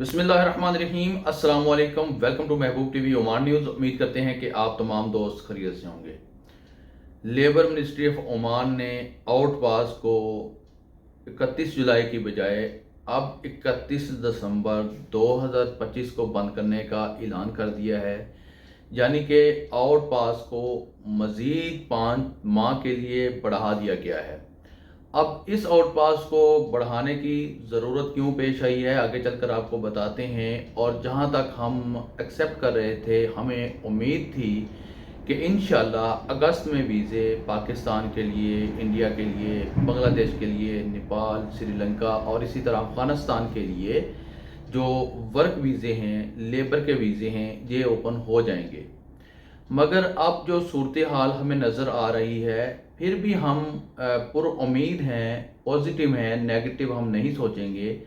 बिस्मिल्लाहिर्रहमानिर्रहीम। अस्सलाम वालेकुम। Welcome to Mehboob TV Oman news. उम्मीद करते हैं कि आप तमाम दोस्त खैरियत से होंगे। लेबर मिनिस्ट्री ऑफ ओमान ने आउट पास को 31 जुलाई की बजाय अब 31 दिसंबर 2025 को बंद करने का ऐलान कर दिया है। यानी कि आउट पास को मज़ीद 5 माह के लिए बढ़ा दिया गया है। अब इस आउट पास को बढ़ाने की ज़रूरत क्यों पेश आई है, आगे चलकर आपको बताते हैं। और जहां तक हम एक्सेप्ट कर रहे थे, हमें उम्मीद थी कि इंशाल्लाह अगस्त में वीज़े पाकिस्तान के लिए, इंडिया के लिए, बांग्लादेश के लिए, नेपाल, श्रीलंका और इसी तरह अफ़गानिस्तान के लिए जो वर्क वीज़े हैं, लेबर के वीज़े हैं, ये ओपन हो जाएंगे। मगर अब जो सूरत हाल हमें नज़र आ रही है, फिर भी हम पुरुउम्मीद हैं, पॉजिटिव हैं, नेगेटिव हम नहीं सोचेंगे।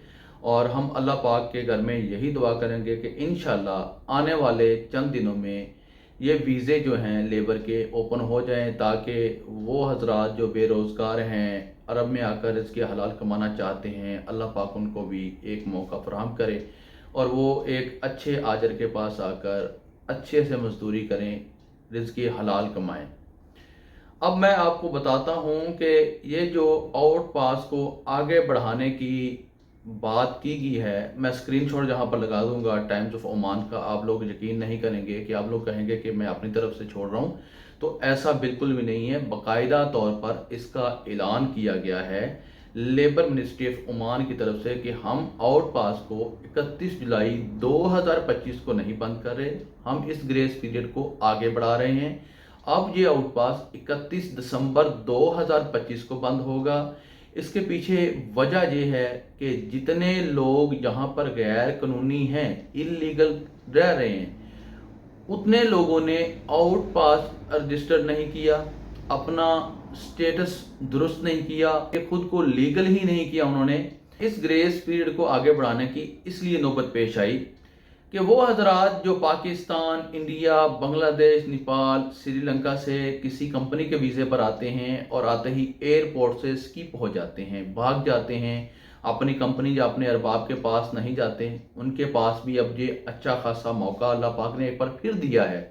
और हम अल्लाह पाक के घर में यही दुआ करेंगे कि इंशाल्लाह आने वाले चंद दिनों में ये वीज़े जो हैं लेबर के ओपन हो जाएं, ताकि वो हजरात जो बेरोज़गार हैं, अरब में आकर इसके हलाल कमाना चाहते हैं, अल्लाह पाक उनको भी एक मौका फराहम करे और वो एक अच्छे आजर के पास आकर अच्छे से मजदूरी करें, रिज़्क़ हलाल कमाएं। अब मैं आपको बताता हूं कि ये जो आउट पास को आगे बढ़ाने की बात की गई है, मैं स्क्रीनशॉट जहां पर लगा दूंगा टाइम्स ऑफ ओमान का। आप लोग यकीन नहीं करेंगे कि आप लोग कहेंगे कि मैं अपनी तरफ से छोड़ रहा हूं, तो ऐसा बिल्कुल भी नहीं है। बाकायदा तौर पर इसका ऐलान किया गया है लेबर मिनिस्ट्री ऑफ ओमान की तरफ से कि हम आउट पास को 31 जुलाई 2025 को नहीं बंद कर रहे, हम इस ग्रेस पीरियड को आगे बढ़ा रहे हैं। अब ये आउट पास 31 दिसंबर 2025 को बंद होगा। इसके पीछे वजह यह है कि जितने लोग यहाँ पर गैर कानूनी हैं, इलीगल रह रहे हैं, उतने लोगों ने आउट पास रजिस्टर नहीं किया, अपना स्टेटस दुरुस्त नहीं किया, खुद को लीगल ही नहीं किया उन्होंने। इस ग्रेस पीरियड को आगे बढ़ाने की इसलिए नौबत पेश आई कि वो हजरात जो पाकिस्तान, इंडिया, बांग्लादेश, नेपाल, श्रीलंका से किसी कंपनी के वीज़े पर आते हैं और आते ही एयरपोर्ट से स्किप हो जाते हैं, भाग जाते हैं, अपनी कंपनी या अपने अरबाब के पास नहीं जाते, उनके पास भी अब ये अच्छा खासा मौका अल्लाह पाक ने एक बार फिर दिया है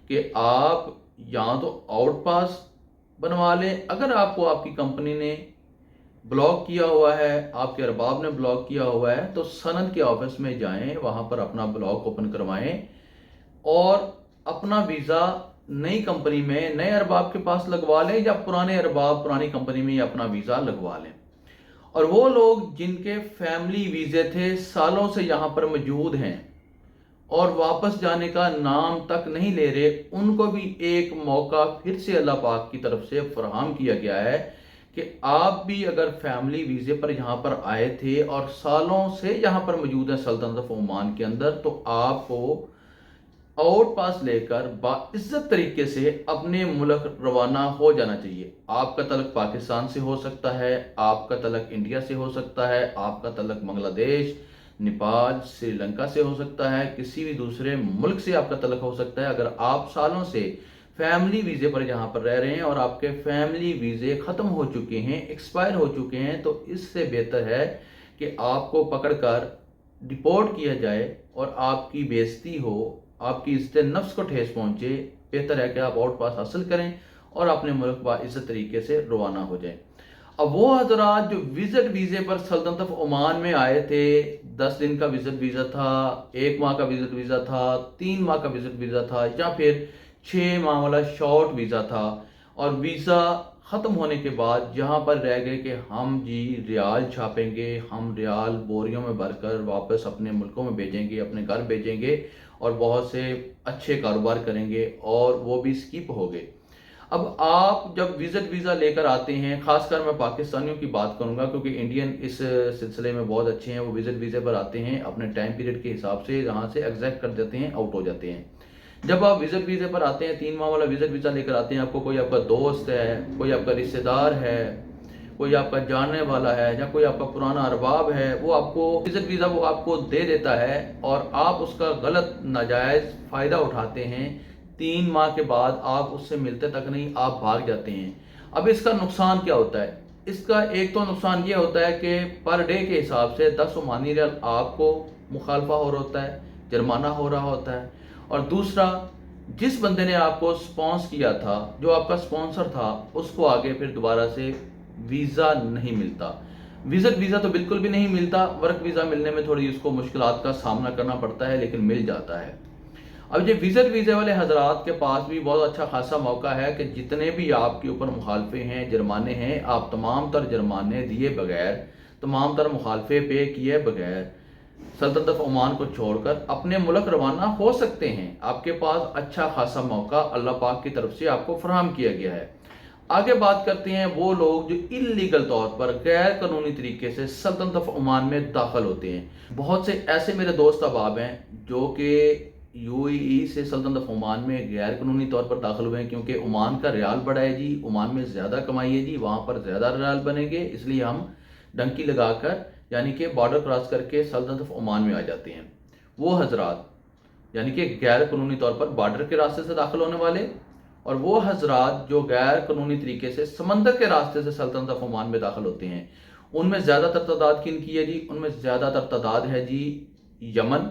कि आप यहाँ तो आउट पास बनवा लें। अगर आपको आपकी कंपनी ने ब्लॉक किया हुआ है, आपके अरबाब ने ब्लॉक किया हुआ है, तो सनद के ऑफिस में जाएं, वहां पर अपना ब्लॉक ओपन करवाएं और अपना वीज़ा नई कंपनी में नए अरबाब के पास लगवा लें, या पुराने अरबाब पुरानी कंपनी में अपना वीज़ा लगवा लें। और वो लोग जिनके फैमिली वीज़े थे, सालों से यहाँ पर मौजूद हैं और वापस जाने का नाम तक नहीं ले रहे, उनको भी एक मौका फिर से अल्लाह पाक की तरफ से फराहम किया गया है कि आप भी अगर फैमिली वीज़े पर यहाँ पर आए थे और सालों से यहाँ पर मौजूद है सल्तनत ऑफ ओमान के अंदर, तो आपको आउट पास लेकर बाइज्जत तरीके से अपने मुल्क रवाना हो जाना चाहिए। आपका तलक पाकिस्तान से हो सकता है, आपका तलक इंडिया से हो सकता है, आपका तलक बांग्लादेश, नेपाल, श्रीलंका से हो सकता है, किसी भी दूसरे मुल्क से आपका तलक हो सकता है। अगर आप सालों से फैमिली वीज़े पर यहाँ पर रह रहे हैं और आपके फैमिली वीज़े ख़त्म हो चुके हैं, एक्सपायर हो चुके हैं, तो इससे बेहतर है कि आपको पकड़कर डिपोर्ट किया जाए और आपकी बेइज्जती हो, आपकी इज्जत नफ्स को ठेस पहुँचे। बेहतर है कि आप आउट पास हासिल करें और अपने मुल्क बाइज्जत तरीके से रवाना हो जाएं। अब वो हजरात जो विजिट वीज़े पर सल्तनत ऑफ ओमान में आए थे, 10 दिन का विजिट वीज़ा था, 1 माह का विजिट वीज़ा था, 3 माह का विजिट वीज़ा था, या फिर 6 माह वाला शॉर्ट वीज़ा था, और वीज़ा ख़त्म होने के बाद यहाँ पर रह गए कि हम जी रियाल छापेंगे, हम रियाल बोरियों में भरकर वापस अपने मुल्कों में भेजेंगे, अपने घर भेजेंगे और बहुत से अच्छे कारोबार करेंगे, और वो भी स्किप हो गए। अब आप जब विजिट वीज़ा लेकर आते हैं, खासकर मैं पाकिस्तानियों की बात करूंगा क्योंकि इंडियन इस सिलसिले में बहुत अच्छे हैं, वो विजिट वीज़े पर आते हैं अपने टाइम पीरियड के हिसाब से, जहां से एग्जैक्ट कर देते हैं, आउट हो जाते हैं। जब आप विजिट वीज़े पर आते हैं, 3 माह वाला विजिट वीज़ा लेकर आते हैं, आपको कोई आपका दोस्त है, कोई आपका रिश्तेदार है, कोई आपका जानने वाला है, या कोई आपका पुराना अरबाब है, वो आपको विजिट वीज़ा वो आपको दे देता है और आप उसका गलत नाजायज़ फ़ायदा उठाते हैं। 3 माह के बाद आप उससे मिलते तक नहीं, आप भाग जाते हैं। अब इसका नुकसान क्या होता है? इसका एक तो नुकसान ये होता है कि पर डे के हिसाब से 10 ओमानी रियाल आपको مخالفہ ہو رہا ہوتا ہے، جرمانہ ہو رہا ہوتا ہے، اور دوسرا جس بندے نے آپ کو سپانس کیا تھا، جو آپ کا سپانسر تھا، اس کو آگے پھر دوبارہ سے ویزا نہیں ملتا۔ وزٹ ویزا تو بالکل بھی نہیں ملتا، ورک ویزا ملنے میں تھوڑی اس کو مشکلات کا سامنا کرنا پڑتا ہے، لیکن مل جاتا ہے۔ اب یہ وزٹ ویزے والے حضرات کے پاس بھی بہت اچھا خاصا موقع ہے کہ جتنے بھی آپ کے اوپر مخالفے ہیں، جرمانے ہیں، آپ تمام تر جرمانے دیے بغیر، تمام تر مخالفے پے کیے بغیر سلطنت آف عمان کو چھوڑ کر اپنے ملک روانہ ہو سکتے ہیں۔ آپ کے پاس اچھا خاصا موقع اللہ پاک کی طرف سے آپ کو فراہم کیا گیا ہے۔ آگے بات کرتے ہیں وہ لوگ جو انلیگل طور پر غیر قانونی طریقے سے سلطنت آف عمان میں داخل ہوتے ہیں۔ بہت سے ایسے میرے دوست احباب ہیں جو کہ یو اے ای سے سلطنت آف عمان میں غیر قانونی طور پر داخل ہوئے ہیں، کیونکہ عمان کا ریال بڑا ہے جی، عمان میں زیادہ کمائی ہے جی، وہاں پر زیادہ ریال بنیں گے، اس لیے ہم ڈنکی لگا کر یعنی کہ بارڈر کراس کر کے سلطنت آف عمان میں آ جاتے ہیں۔ وہ حضرات یعنی کہ غیر قانونی طور پر بارڈر کے راستے سے داخل ہونے والے، اور وہ حضرات جو غیر قانونی طریقے سے سمندر کے راستے سے سلطنت آف عمان میں داخل ہوتے ہیں، ان میں زیادہ تر تعداد کن کی ہے جی؟ ان میں زیادہ تر تعداد ہے جی یمن،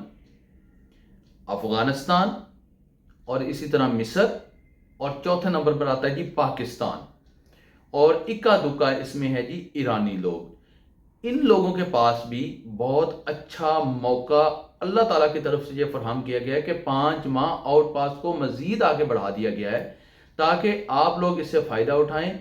افغانستان، اور اسی طرح مصر، اور چوتھے نمبر پر آتا ہے جی پاکستان، اور اکا دکا اس میں ہے جی ایرانی لوگ۔ ان لوگوں کے پاس بھی بہت اچھا موقع اللہ تعالیٰ کی طرف سے یہ فراہم کیا گیا ہے کہ 5 ماہ آؤٹ پاس کو مزید آگے بڑھا دیا گیا ہے، تاکہ آپ لوگ اس سے فائدہ اٹھائیں،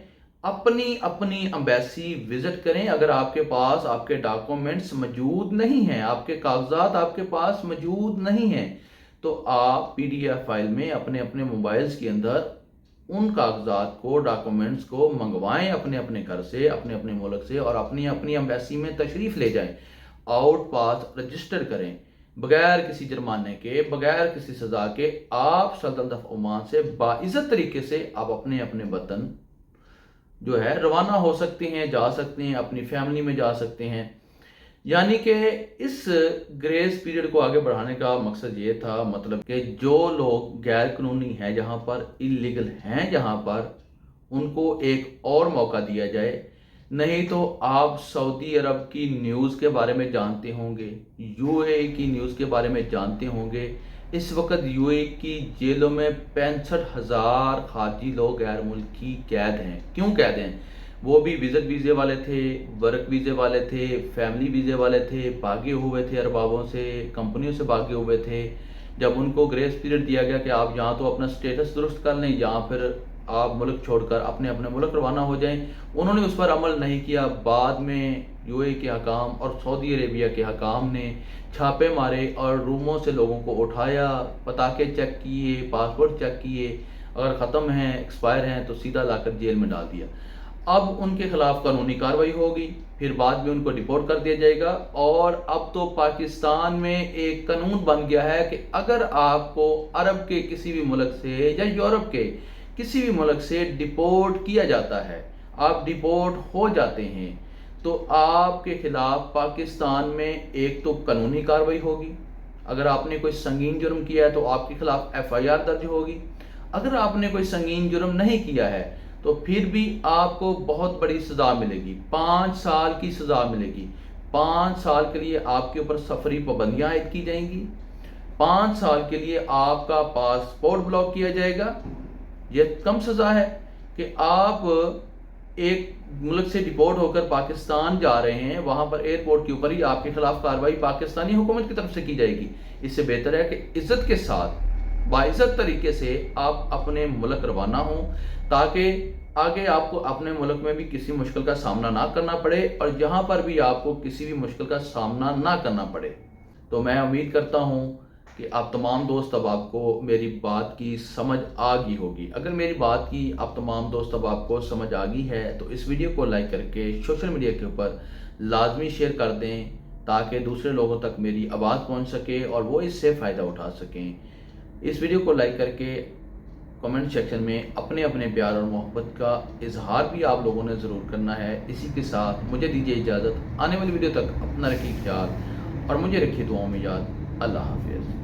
اپنی امبیسی وزٹ کریں۔ اگر آپ کے پاس آپ کے ڈاکومنٹس موجود نہیں ہیں، آپ کے کاغذات آپ کے پاس موجود نہیں ہیں، تو آپ پی ڈی ایف فائل میں اپنے موبائلز کے اندر ان کاغذات کو، ڈاکومنٹس کو منگوائیں اپنے گھر سے، اپنے ملک سے، اور اپنی امبیسی میں تشریف لے جائیں، آؤٹ پاس رجسٹر کریں، بغیر کسی جرمانے کے، بغیر کسی سزا کے آپ سلطنت آف عمان سے باعزت طریقے سے آپ اپنے وطن جو ہے روانہ ہو سکتے ہیں، جا سکتے ہیں، اپنی فیملی میں جا سکتے ہیں۔ یعنی کہ اس گریس پیریڈ کو آگے بڑھانے کا مقصد یہ تھا، مطلب کہ جو لوگ غیر قانونی ہیں جہاں پر، انلیگل ہیں جہاں پر، ان کو ایک اور موقع دیا جائے۔ نہیں تو آپ سعودی عرب کی نیوز کے بارے میں جانتے ہوں گے، یو اے ای کی نیوز کے بارے میں جانتے ہوں گے۔ اس وقت یو اے ای کی جیلوں میں 65,000 خارجی لوگ غیر ملکی قید ہیں۔ کیوں قید ہیں؟ وہ بھی وزٹ ویزے والے تھے، ورک ویزے والے تھے، فیملی ویزے والے تھے، بھاگے ہوئے تھے اربابوں سے، کمپنیوں سے بھاگے ہوئے تھے۔ جب ان کو گریس پیریڈ دیا گیا کہ آپ یہاں تو اپنا سٹیٹس درست کر لیں، یہاں پھر آپ ملک چھوڑ کر اپنے ملک روانہ ہو جائیں، انہوں نے اس پر عمل نہیں کیا۔ بعد میں یو اے کے حکام اور سعودی عربیہ کے حکام نے چھاپے مارے اور روموں سے لوگوں کو اٹھایا، پتاکے چیک کیے، پاسپورٹ چیک کیے، اگر ختم ہیں، ایکسپائر ہیں تو سیدھا لا کر جیل میں ڈال دیا۔ اب ان کے خلاف قانونی کارروائی ہوگی، پھر بعد میں ان کو ڈیپورٹ کر دیا جائے گا۔ اور اب تو پاکستان میں ایک قانون بن گیا ہے کہ اگر آپ کو عرب کے کسی بھی ملک سے یا یورپ کے کسی بھی ملک سے ڈیپورٹ کیا جاتا ہے، آپ ڈیپورٹ ہو جاتے ہیں، تو آپ کے خلاف پاکستان میں ایک تو قانونی کارروائی ہوگی۔ اگر آپ نے کوئی سنگین جرم کیا ہے تو آپ کے خلاف ایف آئی آر درج ہوگی۔ اگر آپ نے کوئی سنگین جرم نہیں کیا ہے تو پھر بھی آپ کو بہت بڑی سزا ملے گی، 5 سال کی سزا ملے گی۔ 5 سال کے لیے آپ کے اوپر سفری پابندیاں عائد کی جائیں گی، 5 سال کے لیے آپ کا پاسپورٹ بلاک کیا جائے گا۔ یہ کم سزا ہے کہ آپ ایک ملک سے ڈیپورٹ ہو کر پاکستان جا رہے ہیں، وہاں پر ایئرپورٹ کے اوپر ہی آپ کے خلاف کارروائی پاکستانی حکومت کی طرف سے کی جائے گی۔ اس سے بہتر ہے کہ عزت کے ساتھ، باعزت طریقے سے آپ اپنے ملک روانہ ہوں، تاکہ آگے آپ کو اپنے ملک میں بھی کسی مشکل کا سامنا نہ کرنا پڑے، اور جہاں پر بھی آپ کو کسی بھی مشکل کا سامنا نہ کرنا پڑے۔ تو میں امید کرتا ہوں کہ آپ تمام دوست احباب کو میری بات کی سمجھ آ گئی ہوگی۔ اگر میری بات کی آپ تمام دوست احباب کو سمجھ آ گئی ہے تو اس ویڈیو کو لائک کر کے سوشل میڈیا کے اوپر لازمی شیئر کر دیں، تاکہ دوسرے لوگوں تک میری آواز پہنچ سکے اور وہ اس سے فائدہ اٹھا سکیں۔ اس ویڈیو کو لائک کر کے کمنٹ سیکشن میں اپنے پیار اور محبت کا اظہار بھی آپ لوگوں نے ضرور کرنا ہے۔ اسی کے ساتھ مجھے دیجیے اجازت، آنے والی ویڈیو تک اپنا رکھیے خیال اور مجھے رکھیے دعاؤں میں یاد۔ اللہ حافظ۔